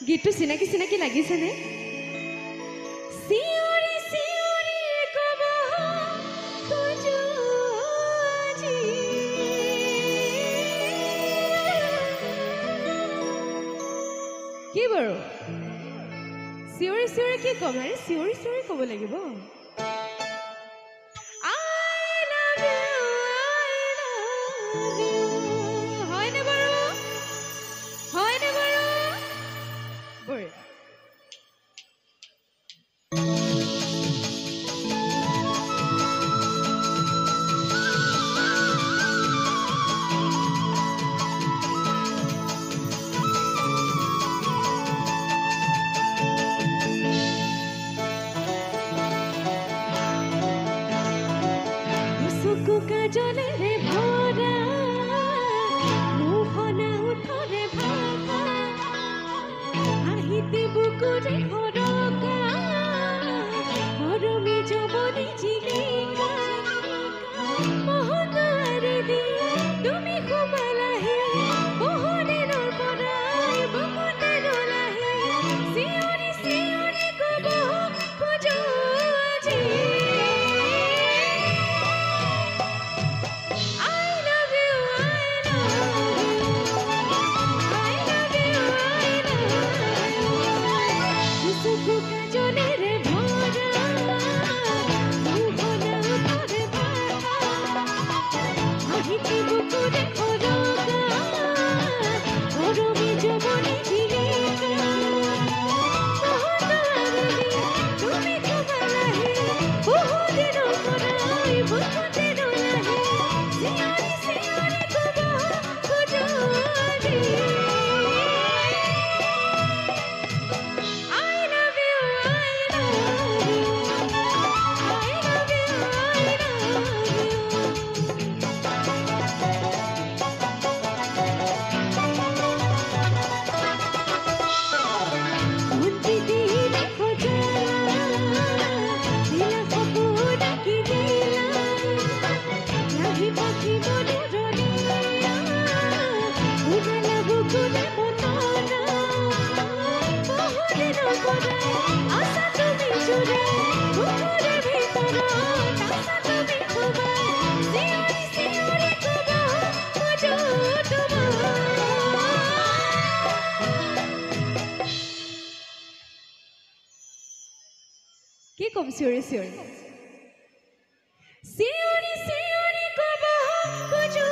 গীতটো চিনাকি চিনাকি লাগিছেনে? চিঞৰি চিঞৰি ক'ব খোজো আজি, কি বাৰু চিঞৰি চিঞৰি কি ক'ম? আৰে চিঞৰি চিঞৰি ক'ব লাগিব। হয়নে বাৰু? হয়নে বাৰু? বঢ়িয়া। কাজলেৰে ভৰা মোহনা উঠৰে ভাষা আহিতে বুকুৰে সৰকা মৰমী যৱনী জিলিকা মহনাৰে দিয়া তুমি সোমালাহে বহুদিনৰ পৰাই বুকুতে ৰলাহে চিঞৰি চিঞৰি ক'ব খোজো আজি। কি ক'ম চিঞৰি চিঞৰি? চিঞৰি চিঞৰি ক'ব খোজো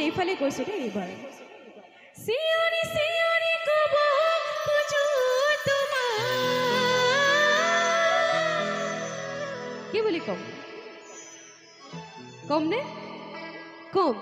এইফালে গৈছো দেই এইবাৰ চিঞৰি চিঞৰি ক'ব খোজো ক'ম নে ক'ম